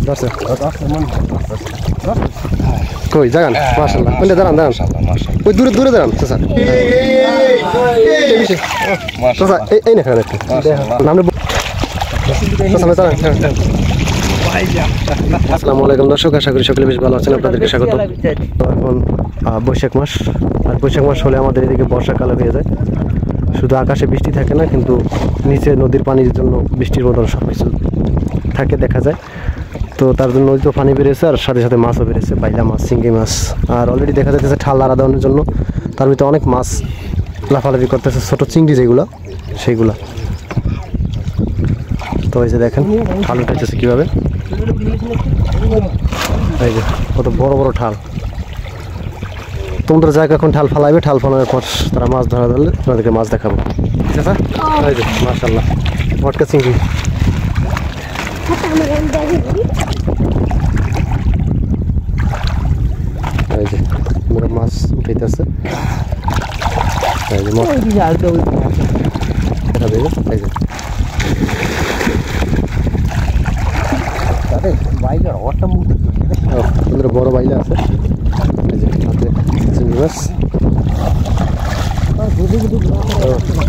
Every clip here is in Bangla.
ধরছে কই জাগান মাশাআল্লাহ ওই দাঁড়ান দাঁড়ান ওই দূরে দূরে দাঁড়ান চাচা চাচা এই না খারাপ নামে আসসালামু আলাইকুম দর্শক, আশা করি সকলে বেশ ভালো আছেন। আপনাদেরকে স্বাগত। এখন বৈশাখ মাস, আর বৈশাখ মাস হলে আমাদের এদিকে বর্ষাকাল হয়ে যায়। শুধু আকাশে বৃষ্টি থাকে না, কিন্তু নিচে নদীর পানির জন্য বৃষ্টির মতন সব কিছু থাকে দেখা যায়। তো তার জন্য নদীতে পানি বেড়েছে, আর সাথে সাথে মাছও বেড়েছে, বাইলা মাছ, চিংড়ি মাছ। আর অলরেডি দেখা যাচ্ছে ঠাল নাড়া দেওয়ানোর জন্য তার ভিতরে অনেক মাছ লাফালাফি করতেছে, ছোটো চিংড়ি যেগুলো সেইগুলা। তো এই যে দেখেন ঠাল উঠাইতেছে কীভাবে, এই যে কত বড় বড় ঠাল। তোমরা জায়গা এখন ঠাল ফালাইবে, ঠাল ফালানোর পর তারা মাছ ধরা ধরলে তোমাদেরকে মাছ দেখাবো। ঠিক আছে, এই যে মাশাআল্লাহ মটকা চিংড়ি। এই যে মাছ উঠাইতেছে, এই যে দেখা দেবে, এই যে বড় বাইলা আছে, এই যে চিংড়ি মাছ,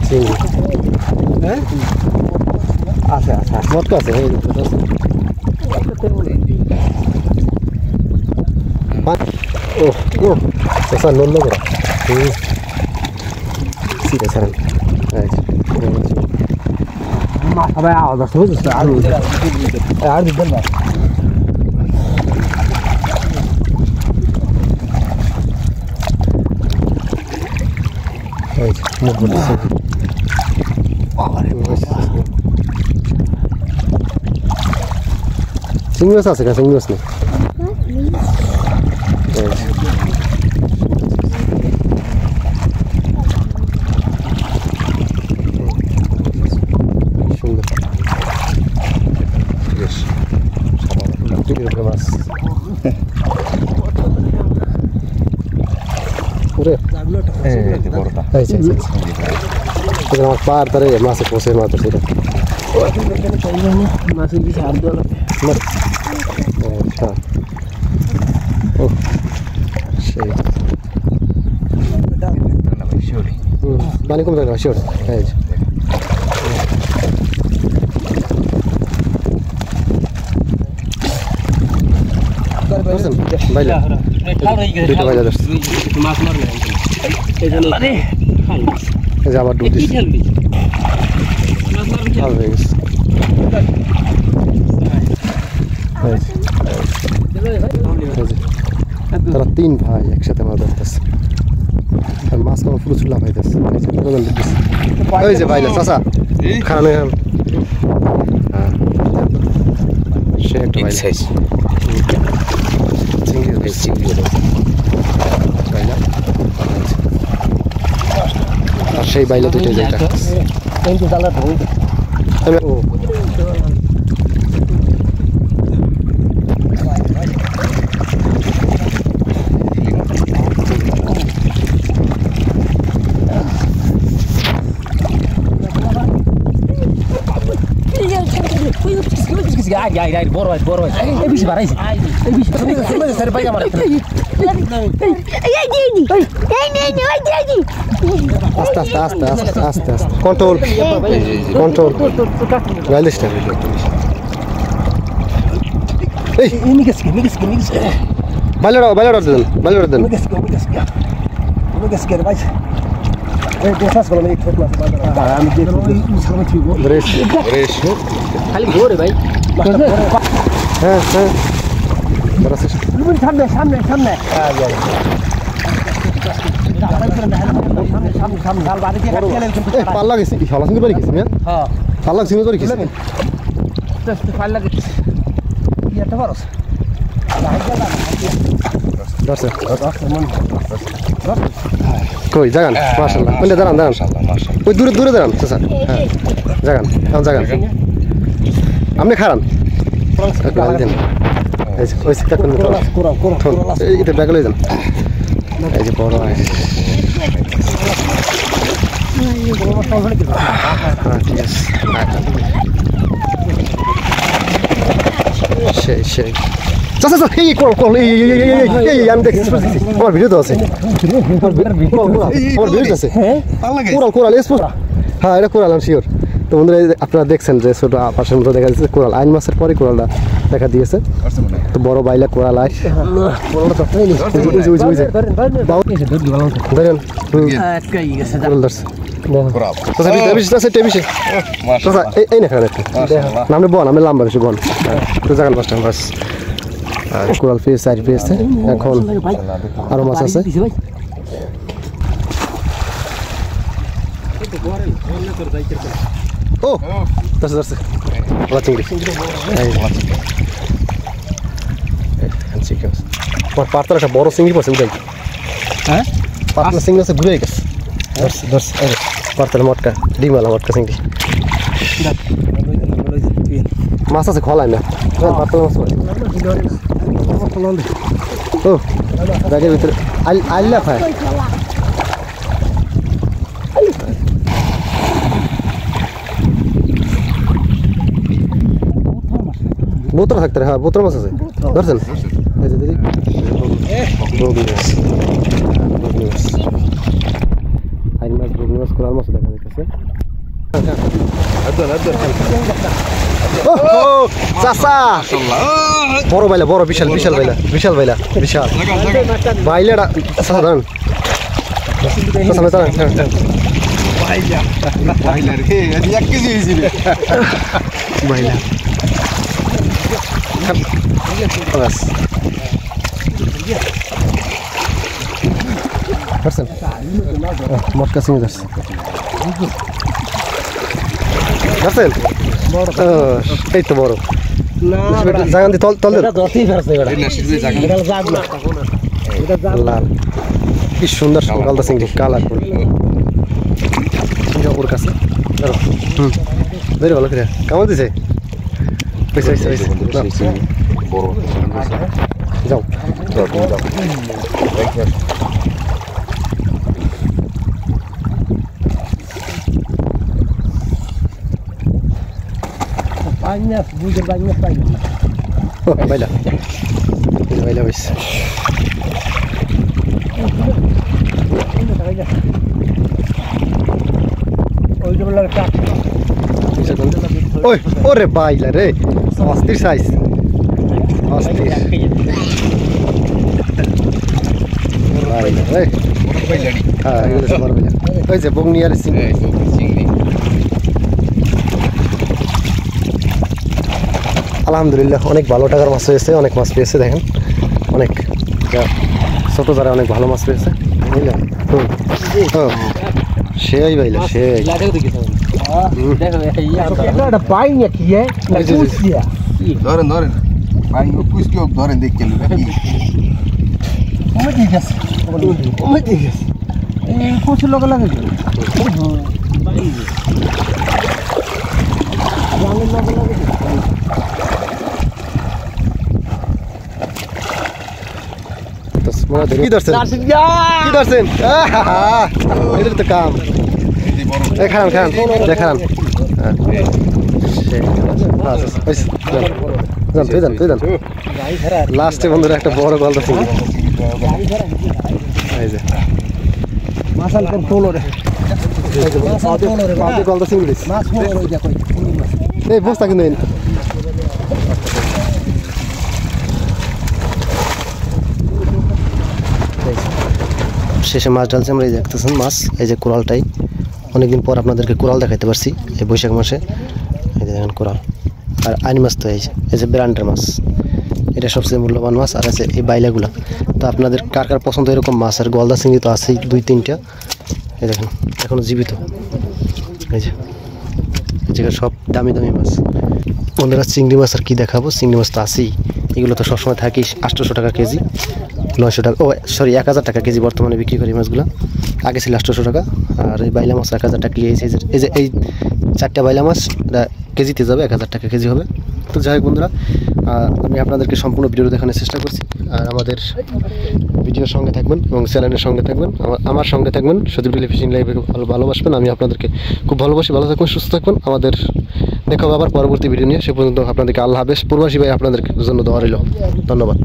চিংড়ি আছে আছে মটকা আছে, ও ও আচ্ছা নন্দ করা ঠিক আছে। সবাই আওয়াজ আসতে বুঝছো, আর দিবেন না। চিংড়ি মাছ আছে, চিংড়ি মাছ নেই। সুন্দর মাছ আমার পার তারে মাছে পচে মাছ সেটা মাছের কিছু আর দেওয়া লাগে। ও সেই পানি কমে যাবে শিওর। এই বাইলা দুইটা বাইলা ধরছে, এই যে আবার ডুব দিচ্ছে, ভালো হয়ে গেছে। তারা তিন ভাই একসাথে মাছ ধরতেছে, আর মাছ আমার পুরো চুল্লা পাইতেছে। ওই যে বাইলা চাচা খারাপ হ্যাঁ সে একটা বাইলা আর সেই বাইলে দুটো যেটা আস্তে আস্তে আস্তে আস্তে কন্ট্রোল কন্ট্রোল গাইলিস না। বাইলাড়া বাইলাড়া দেন বাইলাড়া দেন খালি ঘোরে ভাই। হ্যাঁ হ্যাঁ সামনে সামনে সামনে পাল্লা গেছি হালা সিঙ্গি বাড়ি গেছি পাল্লা সিঙ্গি করে গেছি পাল্লা গেছি এটা বড় ধরছে কই জাগান মাশাআল্লাহ ওই দাঁড়ান দাঁড়ান ওই দূরে দূরে দাঁড়ান চাচা হ্যাঁ জাগান জাগান আপনি খারান ওই সিটা এটা ব্যাগ লই যান। এই যে বড় হ্যাঁ ঠিক আছে সেই চাচা এই কোরাল এই আমি দেখছি আমার ভিডিও তো আছে আমার ভিডিও আছে কোরাল হ্যাঁ এটা কোরাল আমি শিওর। তো বন্ধুরা আপনারা দেখছেন যে ছোট পাশের মতো দেখা যাচ্ছে কোরাল, আইন মাসের পরে কোরালটা দেখা দিয়েছে। তো বড় বাইলা কোরাল আয় নামে বন আমি লাম্বা বেশি বন তো জাগান পাঁচটা বাস কোরাল পেয়েছে আর পেয়েছে। এখন আরো মাছ আছে। ও ধরছে চিংড়ি আমার পার্তার একটা বড় চিংড়ি পড়ছে উঠাই। হ্যাঁ পার্তার চিংড়ি আছে ঘুরে গেছে পার্তার মটকা ডিমালা মটকা চিংড়ি মাছ আছে খোলাই না পার্তার মাছ ও ব্যাগের ভিতরে আইলা খায় বোতল থাকতে হ্যাঁ বোতল মাছ আছে ধরছেন আইন মাছ বগনি মাছ কোরাল মাছ দেখা যাচ্ছে। বড় বাইলা বড় বিশাল বিশাল বাইলা বিশাল বাইলা বিশাল বাইলাটা সাধারণ বাইলা মটকা চিংড়ি ধরছে ধরছেন এই তো বড় জাগান দিয়ে তল লাল কি সুন্দর কালদা চিংড়ি কালার করে ওর কাছে ধরে ভালো করে কেমন দিছে যাও বাইলা বাইলা বেশ ওই ওরে বাইলা রে অস্থির সাইজ অস্থির বাইলা রে হ্যাঁ এগুলো সব বড় বাইলা ওই যে বগনি আর চিংড়ি আলহামদুলিল্লাহ অনেক ভালো টাকার মাছ হয়েছে অনেক মাছ পেয়েছে দেখেন অনেক ছোট যারা অনেক ভালো মাছ পেয়েছে বুঝলেন সেই বাইলা সেই ধরেন ধরেন ধরেন দেখছেন লোক লাগে কি ধরছেন কি ধরছেন এটার তো কাম খান খান দেখান তুই যান লাস্টে বন্ধুরা একটা বড় গলদা চিংড়ি গলদা চিংড়ি এই বস্তা কিন্তু শেষে মাছ ঢালছে আমরা এই দেখতেছেন মাছ এই যে কোরালটাই অনেকদিন পর আপনাদেরকে কোরাল দেখাইতে পারছি এই বৈশাখ মাসে এই যে দেখেন কোরাল আর আইন মাছ তো এই যে ব্রান্ডের মাছ এটা সবচেয়ে মূল্যবান মাছ আর আছে এই বাইলাগুলা। তো আপনাদের কার কার পছন্দ এরকম মাছ আর গলদা চিংড়ি তো আছেই 2-3টা এই দেখেন এখনো জীবিত এই যে সব দামি দামি মাছ। বন্ধুরা চিংড়ি মাছ আর কি দেখাবো চিংড়ি মাছ তো আছেই এগুলো তো সবসময় থাকি 800 টাকা কেজি 900 টাকা ও সরি 1000 টাকা কেজি বর্তমানে বিক্রি করি মাছগুলো আগে ছিল 800 টাকা আর এই বাইলা মাছ 1000 টাকা এই যে এই 4টা বাইলা মাছ কেজিতে যাবে 1000 টাকা কেজি হবে। তো যাই হোক বন্ধুরা আমি আপনাদেরকে সম্পূর্ণ ভিডিও দেখানোর চেষ্টা করছি আর আমাদের ভিডিওর সঙ্গে থাকবেন এবং চ্যানেলের সঙ্গে থাকবেন আমার সঙ্গে থাকবেন সজীব ডেইলি ফিশিং লাইভে ভালোবাসবেন আমি আপনাদেরকে খুব ভালোবাসি ভালো থাকবেন সুস্থ থাকবেন আমাদের দেখা হবে আবার পরবর্তী ভিডিও নিয়ে। সে পর্যন্ত আপনাদেরকে আল্লাহ হাফেজ। প্রবাসী ভাই আপনাদের জন্য দোয়া রইল। ধন্যবাদ।